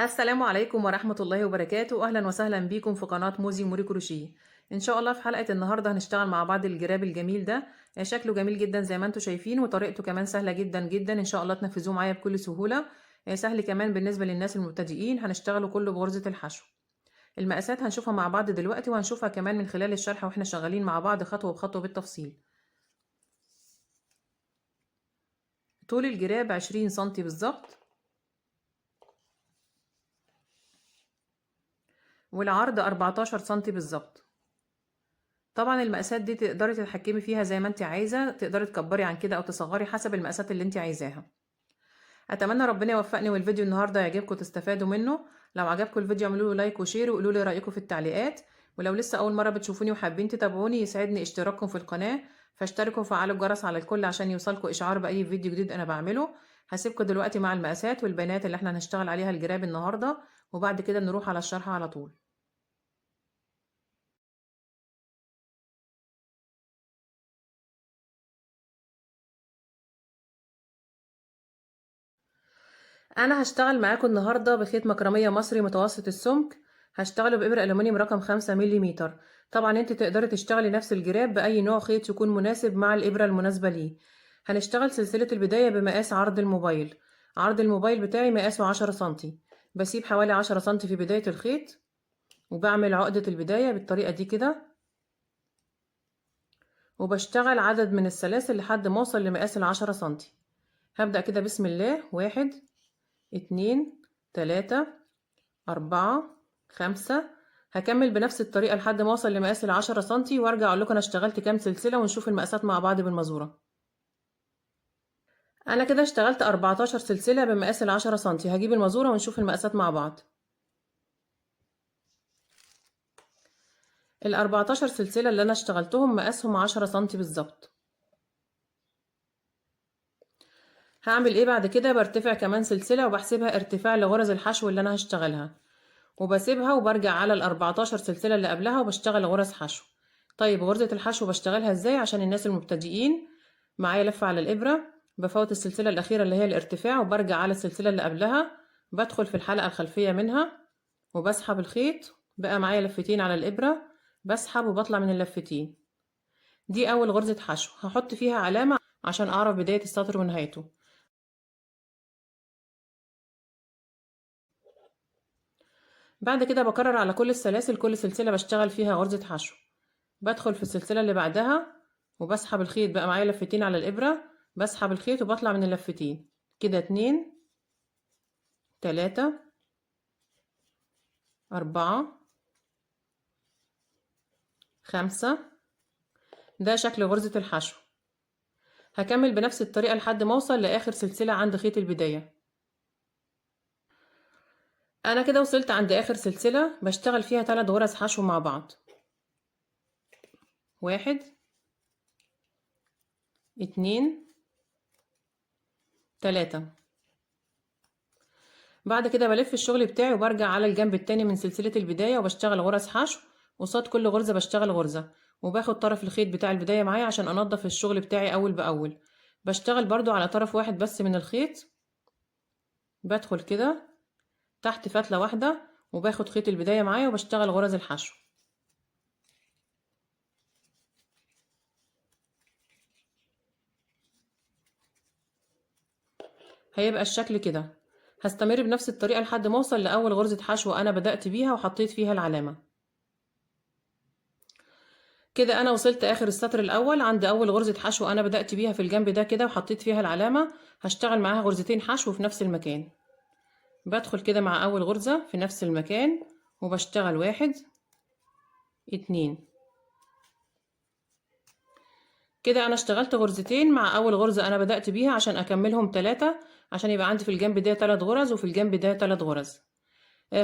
السلام عليكم ورحمة الله وبركاته. أهلا وسهلا بيكم في قناة موزي موري كروشيه. إن شاء الله في حلقة النهاردة هنشتغل مع بعض الجراب الجميل ده. شكله جميل جدا زي ما انتم شايفين، وطريقته كمان سهلة جدا جدا. إن شاء الله تنفذوه معايا بكل سهولة. سهل كمان بالنسبة للناس المبتدئين. هنشتغله كله بغرزة الحشو. المقاسات هنشوفها مع بعض دلوقتي، وهنشوفها كمان من خلال الشرح واحنا شغالين مع بعض خطوة بخطوة بالتفصيل. طول الجراب 20 سنتي بالظبط، والعرض 14 سنتي بالظبط. طبعا المقاسات دي تقدري تتحكمي فيها زي ما انت عايزه، تقدري تكبري عن كده او تصغري حسب المقاسات اللي انت عايزاها. اتمنى ربنا يوفقني والفيديو النهارده يعجبكم وتستفادوا منه. لو عجبكم الفيديو اعملوا له لايك وشير، وقولوا لي رايكم في التعليقات. ولو لسه اول مره بتشوفوني وحابين تتابعوني، يسعدني اشتراككم في القناه. فاشتركوا وفعلوا الجرس على الكل عشان يوصلكم اشعار باي فيديو جديد انا بعمله. هسيبكم دلوقتي مع المقاسات والبيانات اللي احنا هنشتغل عليها الجراب النهارده، وبعد كده نروح على الشرح على طول. انا هشتغل معاكم النهارده بخيط مكرميه مصري متوسط السمك. هشتغله بابره الومنيوم رقم 5 ملم. طبعا انت تقدري تشتغلي نفس الجراب باي نوع خيط يكون مناسب مع الابره المناسبه ليه. هنشتغل سلسله البدايه بمقاس عرض الموبايل. عرض الموبايل بتاعي مقاسه 10 سنتي. بسيب حوالي 10 سنتي في بدايه الخيط، وبعمل عقده البدايه بالطريقه دي كده، وبشتغل عدد من السلاسل لحد ما اوصل لمقاس ال10 سنتي. هبدأ كده بسم الله. 1 2 3 4 5. هكمل بنفس الطريقة لحد ما اوصل لمقاس ال10 سنتي، وارجع اقول لكم انا اشتغلت كام سلسلة، ونشوف المقاسات مع بعض بالمزورة. انا كده اشتغلت 14 سلسلة بمقاس ال10 سنتي. هجيب المزورة ونشوف المقاسات مع بعض. ال14 سلسلة اللي انا اشتغلتهم مقاسهم 10 سنتي بالظبط. هعمل ايه بعد كده؟ برتفع كمان سلسلة وبحسبها ارتفاع لغرز الحشو اللي انا هشتغلها، وبسيبها وبرجع على ال14 سلسلة اللي قبلها وبشتغل غرز حشو. طيب غرزة الحشو بشتغلها ازاي عشان الناس المبتدئين؟ معايا لفة على الإبرة، بفوت السلسلة الأخيرة اللي هي الارتفاع، وبرجع على السلسلة اللي قبلها، بدخل في الحلقة الخلفية منها وبسحب الخيط. بقى معايا لفتين على الإبرة، بسحب وبطلع من اللفتين. دي أول غرزة حشو هحط فيها علامة عشان أعرف بداية السطر ونهايته. بعد كده بكرر على كل السلاسل، كل سلسلة بشتغل فيها غرزة حشو. بدخل في السلسلة اللي بعدها وبسحب الخيط. بقى معايا لفتين على الإبرة، بسحب الخيط وبطلع من اللفتين كده. 2 3 4 5. ده شكل غرزة الحشو. هكمل بنفس الطريقة لحد ما اوصل لآخر سلسلة عند خيط البداية. انا كده وصلت عند آخر سلسلة بشتغل فيها 3 غرز حشو مع بعض. 1 2 3. بعد كده بلف الشغل بتاعي وبرجع على الجنب التاني من سلسلة البداية وبشتغل غرز حشو. قصاد كل غرزة بشتغل غرزة، وباخد طرف الخيط بتاع البداية معايا عشان انضف الشغل بتاعي اول باول. بشتغل برضو على طرف واحد بس من الخيط. بدخل كده تحت فتلة واحدة وباخد خيط البداية معايا وبشتغل غرز الحشو. هيبقى الشكل كده. هستمر بنفس الطريقة لحد ما اوصل لأول غرزة حشو انا بدأت بيها وحطيت فيها العلامة. كده انا وصلت اخر السطر الاول عند اول غرزة حشو انا بدأت بيها في الجنب ده كده وحطيت فيها العلامة. هشتغل معاها غرزتين حشو في نفس المكان. بدخل كده مع اول غرزة في نفس المكان وبشتغل 1 2. كده انا اشتغلت غرزتين مع اول غرزة انا بدأت بيها عشان اكملهم 3، عشان يبقى عندي في الجنب ده 3 غرز وفي الجنب ده 3 غرز.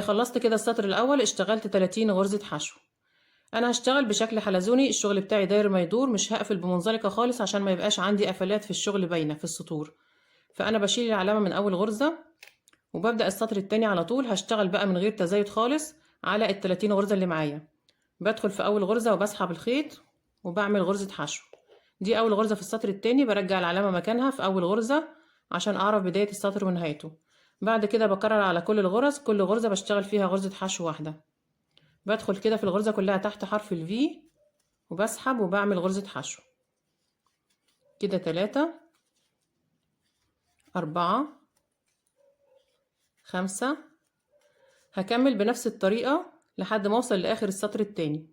خلصت كده السطر الاول، اشتغلت 30 غرزة حشو. انا هشتغل بشكل حلزوني، الشغل بتاعي داير ما يدور، مش هقفل بمنزلقة خالص عشان ما يبقاش عندي قفلات في الشغل باينة في السطور. فانا بشيل العلامة من اول غرزة وببدأ السطر التاني على طول. هشتغل بقى من غير تزايد خالص على ال30 غرزة اللي معايا. بدخل في اول غرزة وبسحب الخيط وبعمل غرزة حشو. دي اول غرزة في السطر التاني، برجع العلامة مكانها في اول غرزة عشان اعرف بداية السطر ونهايته. بعد كده بكرر على كل الغرز، كل غرزة بشتغل فيها غرزة حشو واحدة. بدخل كده في الغرزة كلها تحت حرف الفي وبسحب وبعمل غرزة حشو كده. 3 4 5. هكمل بنفس الطريقة لحد ما اوصل لاخر السطر التاني.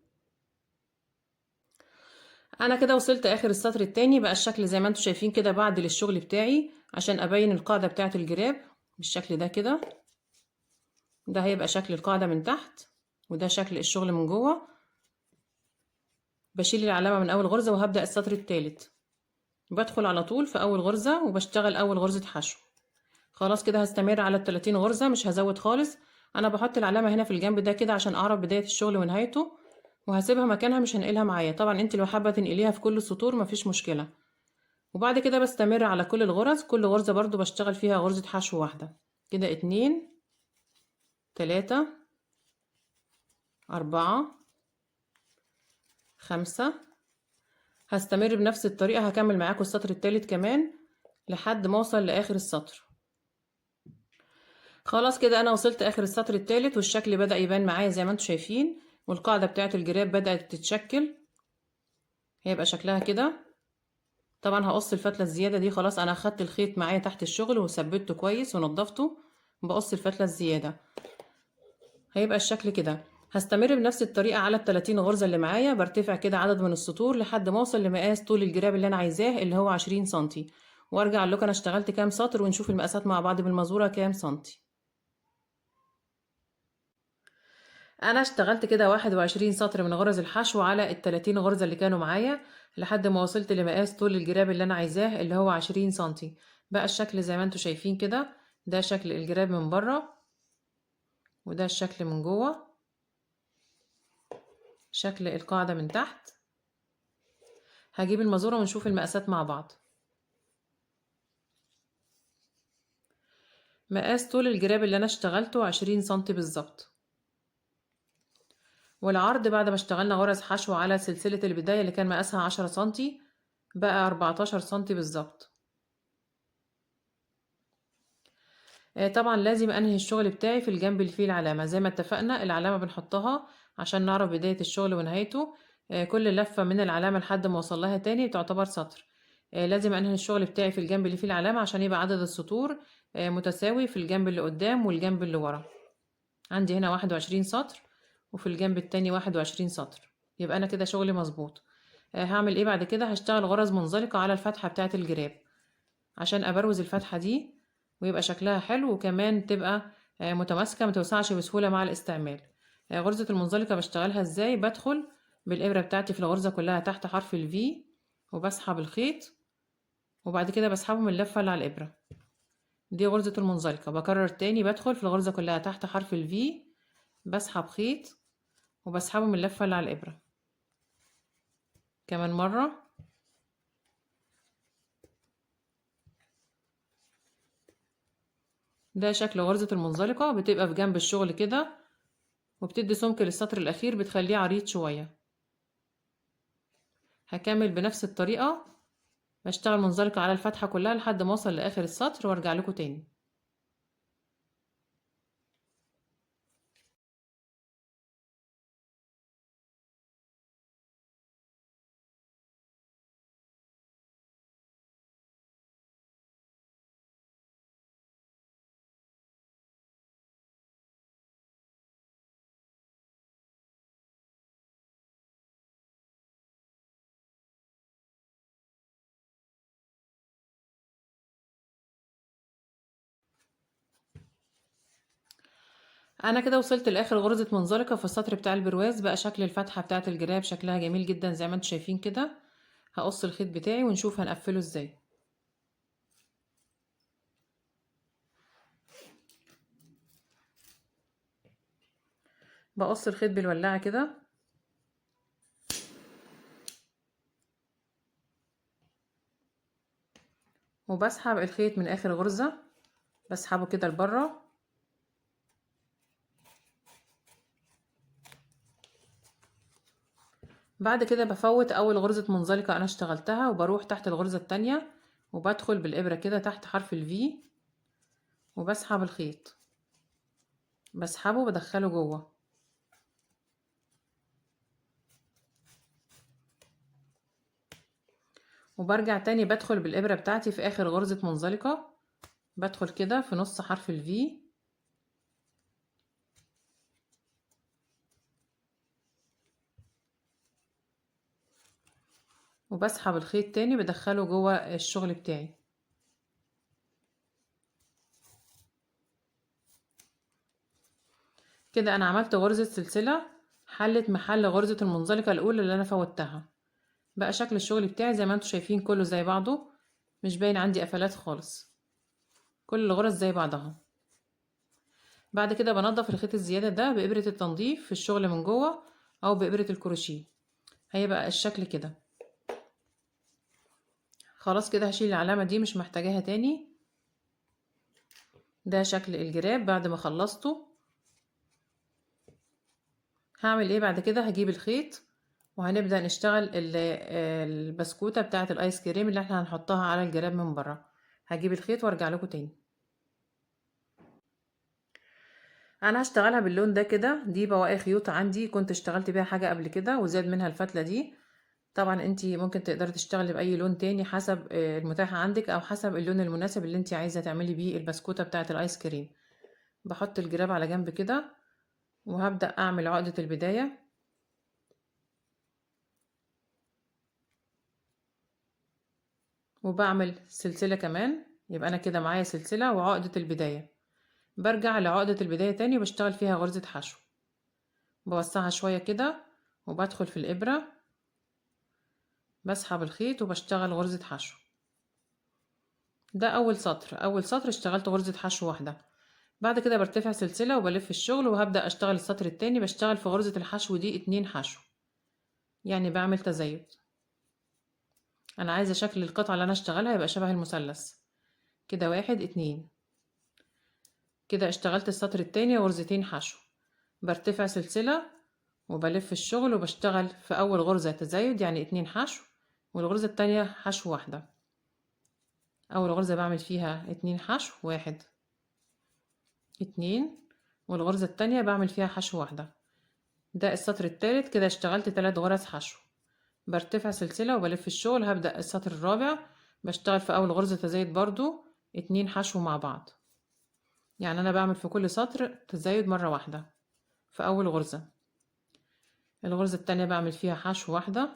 انا كده وصلت اخر السطر التاني. بقى الشكل زي ما انتم شايفين كده بعدل الشغل بتاعي عشان ابين القاعدة بتاعة الجراب بالشكل ده كده. ده هيبقى شكل القاعدة من تحت، وده شكل الشغل من جوه. بشيل العلامة من اول غرزة وهبدأ السطر التالت. بدخل على طول في اول غرزة وبشتغل اول غرزة حشو. خلاص كده هستمر على ال30 غرزة، مش هزود خالص. انا بحط العلامة هنا في الجنب ده كده عشان اعرف بداية الشغل ونهايته، وهسيبها مكانها مش هنقلها معايا. طبعا انت لو حابة تنقليها في كل السطور مفيش مشكلة. وبعد كده بستمر على كل الغرز، كل غرزة برضو بشتغل فيها غرزة حشو واحدة كده. 2 3 4 5. هستمر بنفس الطريقة، هكمل معاكم السطر التالت كمان لحد ما اوصل لاخر السطر. خلاص كده انا وصلت اخر السطر التالت، والشكل بدأ يبان معايا زي ما انتم شايفين، والقاعدة بتاعت الجراب بدأت تتشكل. هيبقى شكلها كده. طبعا هقص الفتلة الزيادة دي. خلاص انا اخدت الخيط معايا تحت الشغل وثبته كويس ونضفته، بقص الفتلة الزيادة. هيبقى الشكل كده. هستمر بنفس الطريقة على ال30 غرزة اللي معايا. برتفع كده عدد من السطور لحد ما اوصل لمقاس طول الجراب اللي انا عايزاه اللي هو 20 سنتي، وارجع لكم انا اشتغلت كام سطر ونشوف المقاسات مع بعض بالمزورة كام سنتي. انا اشتغلت كده 21 سطر من غرز الحشو على ال30 غرزة اللي كانوا معايا لحد ما وصلت لمقاس طول الجراب اللي انا عايزاه اللي هو 20 سنتي. بقى الشكل زي ما انتم شايفين كده. ده شكل الجراب من بره، وده الشكل من جوه، شكل القاعدة من تحت. هجيب المزورة ونشوف المقاسات مع بعض. مقاس طول الجراب اللي انا اشتغلته 20 سنتي بالظبط، والعرض بعد ما اشتغلنا غرز حشو على سلسلة البداية اللي كان مقاسها 10 سنتي بقى 14 سنتي بالظبط. طبعا لازم انهي الشغل بتاعي في الجنب اللي فيه العلامة. زي ما اتفقنا العلامة بنحطها عشان نعرف بداية الشغل ونهايته. كل لفة من العلامة لحد ما اوصل لها تاني تعتبر سطر. لازم انهي الشغل بتاعي في الجنب اللي فيه العلامة عشان يبقى عدد السطور متساوي في الجنب اللي قدام والجنب اللي ورا. عندي هنا 21 سطر وفي الجنب التاني 21 سطر، يبقى انا كده شغلي مظبوط. هعمل ايه بعد كده؟ هشتغل غرز منزلقة على الفتحة بتاعة الجراب عشان ابروز الفتحة دي ويبقى شكلها حلو، وكمان تبقى متماسكة متوسعش بسهولة مع الاستعمال. غرزة المنزلقة بشتغلها ازاي؟ بدخل بالابرة بتاعتي في الغرزة كلها تحت حرف الفي وبسحب الخيط، وبعد كده بسحبه من اللفة اللي على الابرة. دي غرزة المنزلقة. بكرر تاني، بدخل في الغرزة كلها تحت حرف الفي، بسحب خيط وبسحبه من اللفة اللي على الابرة. كمان مرة. ده شكل غرزة المنزلقة، بتبقى في جنب الشغل كده وبتدي سمك للسطر الاخير، بتخليه عريض شوية. هكمل بنفس الطريقة، بشتغل منزلقة على الفتحة كلها لحد ما اوصل لاخر السطر وارجع لكم تاني. انا كده وصلت لاخر غرزة منزلقة في السطر بتاع البرواز. بقى شكل الفتحة بتاعة الجراب شكلها جميل جدا زي ما انتم شايفين كده. هقص الخيط بتاعي ونشوف هنقفله ازاي. بقص الخيط بالولاعة كده، وبسحب الخيط من اخر غرزة، بسحبه كده لبره. بعد كده بفوت اول غرزة منزلقة انا اشتغلتها وبروح تحت الغرزة التانية وبدخل بالابرة كده تحت حرف الفي وبسحب الخيط، بسحبه بدخله جوه، وبرجع تاني بدخل بالإبرة بتاعتي في آخر غرزة منزلقة، بدخل كده في نص حرف الفي، وبسحب الخيط تاني بدخله جوه الشغل بتاعي. كده انا عملت غرزة سلسلة حلت محل غرزة المنزلقة الاولى اللي انا فوتها. بقى شكل الشغل بتاعي زي ما انتوا شايفين كله زي بعضه، مش باين عندي قفلات خالص، كل الغرز زي بعضها. بعد كده بنضف الخيط الزيادة ده بإبرة التنظيف في الشغل من جوه او بإبرة الكروشيه، هيبقى الشكل كده. خلاص كده هشيل العلامة دي مش محتاجاها تاني. ده شكل الجراب بعد ما خلصته. هعمل ايه بعد كده؟ هجيب الخيط وهنبدأ نشتغل البسكوتة بتاعة الايس كريم اللي احنا هنحطها على الجراب من بره. هجيب الخيط وارجع لكم تاني. انا هشتغلها باللون ده كده، دي بواقي خيوط عندي كنت اشتغلت بيها حاجة قبل كده وزاد منها الفتلة دي. طبعا انتي ممكن تقدري تشتغلي باي لون تاني حسب المتاح عندك او حسب اللون المناسب اللي انتي عايزة تعملي بيه البسكوتة بتاعة الايس كريم. بحط الجراب على جنب كده وهبدأ اعمل عقدة البداية، وبعمل سلسلة كمان، يبقى انا كده معايا سلسلة وعقدة البداية. برجع لعقدة البداية تاني وبشتغل فيها غرزة حشو، بوسعها شوية كده وبدخل في الإبرة، بسحب الخيط وبشتغل غرزة حشو. ده أول سطر، أول سطر اشتغلت غرزة حشو واحدة. بعد كده برتفع سلسلة وبلف الشغل وهبدأ أشتغل السطر التاني، بشتغل في غرزة الحشو دي 2 حشو، يعني بعمل تزايد. أنا عايزة شكل القطعة اللي أنا اشتغلها يبقى شبه المثلث كده، 1 2. كده اشتغلت السطر التاني غرزتين حشو، برتفع سلسلة وبلف الشغل وبشتغل في أول غرزة تزايد يعني 2 حشو، والغرزة التانية حشو واحدة. أول غرزة بعمل فيها 2 حشو، 1 2، والغرزة التانية بعمل فيها حشو واحدة. ده السطر التالت، كده اشتغلت 3 غرز حشو، برتفع سلسلة وبلف الشغل. هبدأ السطر الرابع بشتغل في أول غرزة تزايد برضو 2 حشو مع بعض، يعني أنا بعمل في كل سطر تزايد مرة واحدة في أول غرزة. الغرزة التانية بعمل فيها حشو واحدة،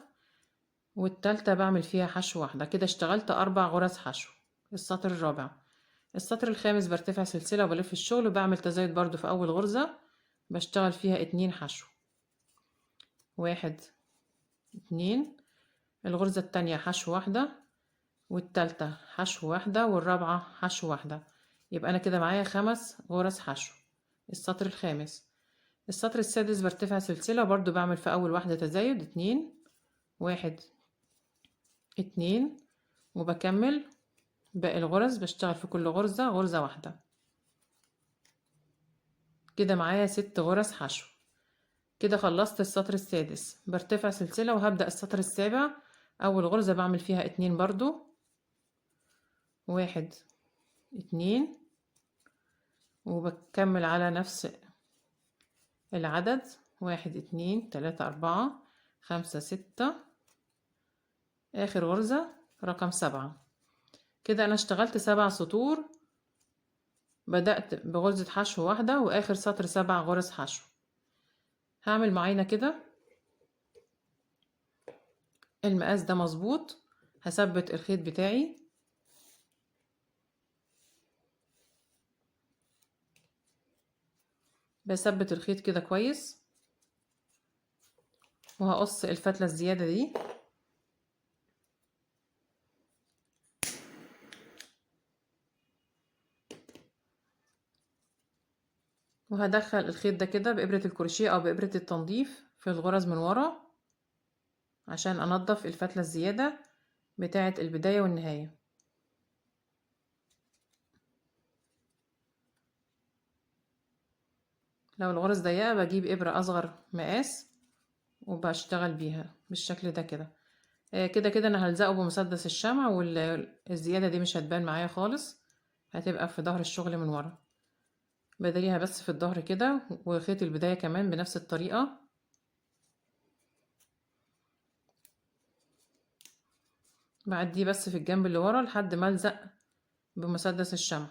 والتالتة بعمل فيها حشو واحدة. كده اشتغلت 4 غرز حشو السطر الرابع. السطر الخامس برتفع سلسلة وبلف الشغل وبعمل تزايد برضو في أول غرزة، بشتغل فيها 2 حشو، 1 2. الغرزة التانية حشو واحدة، والتالتة حشو واحدة، والرابعة حشو واحدة. يبقى أنا كده معايا 5 غرز حشو السطر الخامس. السطر السادس برتفع سلسلة وبرضو بعمل في أول واحدة تزايد 2 1 2، وبكمل باقي الغرز بشتغل في كل غرزة غرزة واحدة. كده معايا 6 غرز حشو. كده خلصت السطر السادس، برتفع سلسلة وهبدأ السطر السابع. أول غرزة بعمل فيها 2 برضو، 1 2، وبكمل على نفس العدد 1 2 3 4 5 6، آخر غرزة رقم 7. كده أنا اشتغلت 7 سطور، بدأت بغرزة حشو واحدة وآخر سطر 7 غرز حشو. هعمل معاينة كده المقاس ده مظبوط، هثبت الخيط بتاعي، بثبت الخيط كده كويس، وهقص الفتلة الزيادة دي. وهدخل الخيط ده كده بإبرة الكروشيه أو بإبرة التنظيف في الغرز من ورا عشان أنضف الفتلة الزيادة بتاعة البداية والنهاية. لو الغرز ضيقة بجيب إبرة أصغر مقاس وبشتغل بيها بالشكل ده كده. كده كده أنا هلزقه بمسدس الشمع والزيادة دي مش هتبان معايا خالص، هتبقى في ظهر الشغل من ورا. بداريها بس في الظهر كده، وخيط البداية كمان بنفس الطريقة. بعديه بس في الجنب اللي ورا لحد ما الزق بمسدس الشمع.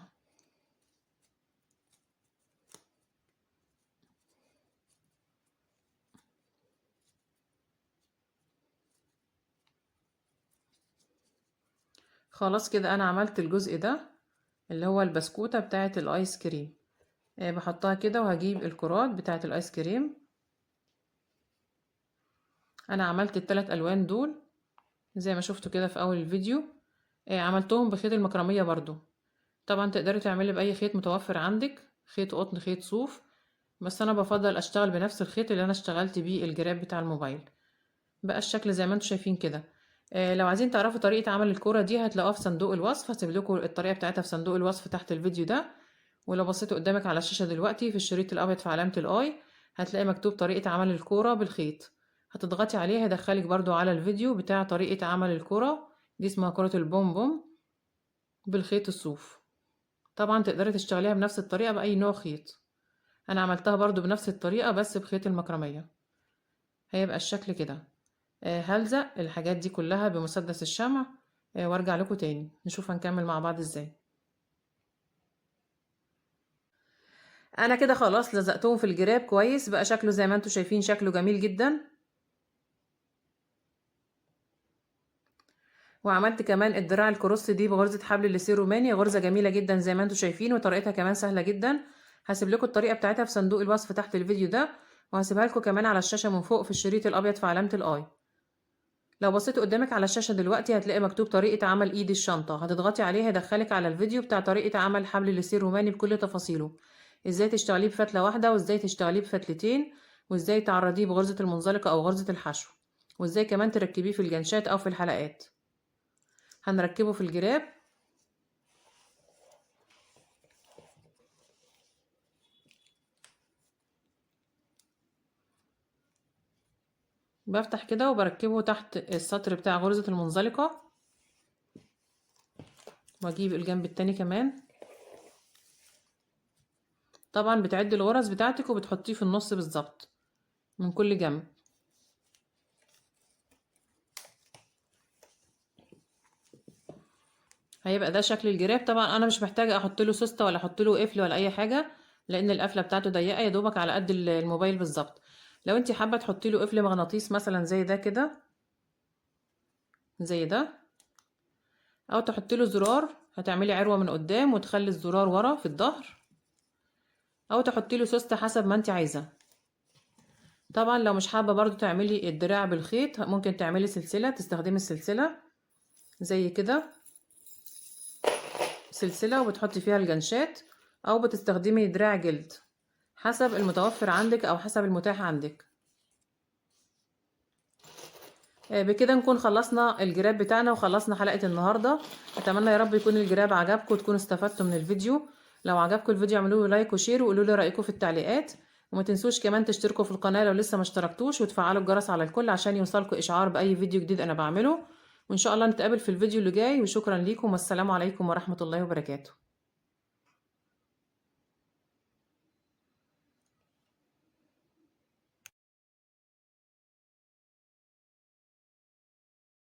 خلاص كده انا عملت الجزء ده اللي هو البسكوتة بتاعة الايس كريم. بحطها كده وهجيب الكرات بتاعة الايس كريم. انا عملت الثلاث الوان دول زي ما شفتوا كده في اول الفيديو. عملتهم بخيط المكرمية برضو. طبعا تقدري تعملي باي خيط متوفر عندك، خيط قطن، خيط صوف، بس انا بفضل اشتغل بنفس الخيط اللي انا اشتغلت بيه الجراب بتاع الموبايل. بقى الشكل زي ما انتم شايفين كده. لو عايزين تعرفوا طريقة عمل الكورة دي هتلاقوها في صندوق الوصف، هسيب لكم الطريقة بتاعتها في صندوق الوصف تحت الفيديو ده. ولو بصيتوا قدامك على الشاشة دلوقتي في الشريط الابيض في علامة الاي هتلاقي مكتوب طريقة عمل الكورة بالخيط. هتضغطي عليه هيدخلك برضو على الفيديو بتاع طريقة عمل الكورة دي، اسمها كرة البومبوم بالخيط الصوف. طبعا تقدري تشتغليها بنفس الطريقة بأي نوع خيط. انا عملتها برضو بنفس الطريقة بس بخيط المكرمية. هيبقى الشكل كده. هلزق الحاجات دي كلها بمسدس الشمع. وارجع لكم تاني نشوف هنكمل مع بعض ازاي. انا كده خلاص لزقتهم في الجراب كويس، بقى شكله زي ما انتم شايفين شكله جميل جدا. وعملت كمان الدراع الكروس دي بغرزة حبل الليسير روماني، غرزة جميلة جدا زي ما انتم شايفين، وطريقتها كمان سهلة جدا. هسيب لكم الطريقة بتاعتها في صندوق الوصف تحت الفيديو ده، وهسيبها لكم كمان على الشاشة من فوق في الشريط الابيض في علامة الاي. لو بصيتوا قدامك على الشاشة دلوقتي هتلاقي مكتوب طريقة عمل ايد الشنطة، هتضغطي عليه هيدخلك على الفيديو بتاع طريقة عمل حبل الليسير روماني بكل تفاصيله. ازاي تشتغليه بفتلة واحدة، وازاي تشتغليه بفتلتين، وازاي تعرضيه بغرزة المنزلقة او غرزة الحشو، وازاي كمان تركبيه في الجنشات او في الحلقات. هنركبه في الجراب. بفتح كده وبركبه تحت السطر بتاع غرزة المنزلقة، واجيب الجنب التاني كمان. طبعا بتعدي الغرز بتاعتك وبتحطيه في النص بالظبط من كل جنب. هيبقى ده شكل الجراب. طبعا انا مش محتاجه احط له سوسته ولا احط له قفل ولا اي حاجه، لان القفله بتاعته ضيقه يا دوبك على قد الموبايل بالظبط. لو انت حابه تحطي له قفل مغناطيس مثلا زي ده كده، زي ده، او تحطي له زرار، هتعملي عروه من قدام وتخلي الزرار ورا في الظهر، او تحطي له سوسته حسب ما انت عايزه. طبعا لو مش حابه برضو تعملي الدراع بالخيط ممكن تعملي سلسله، تستخدمي السلسله زي كده، سلسله وبتحطي فيها الجنشات، او بتستخدمي دراع جلد حسب المتوفر عندك او حسب المتاح عندك. بكده نكون خلصنا الجراب بتاعنا وخلصنا حلقة النهاردة. اتمنى يا رب يكون الجراب عجبكم وتكونوا استفدتوا من الفيديو. لو عجبكم الفيديو اعملوا له لايك وشير وقولوا لي رأيكم في التعليقات، وما تنسوش كمان تشتركوا في القناة لو لسه ما اشتركتوش، وتفعلوا الجرس على الكل عشان يوصلكوا اشعار بأي فيديو جديد انا بعمله. وان شاء الله نتقابل في الفيديو اللي جاي، وشكرا ليكم والسلام عليكم ورحمة الله وبركاته.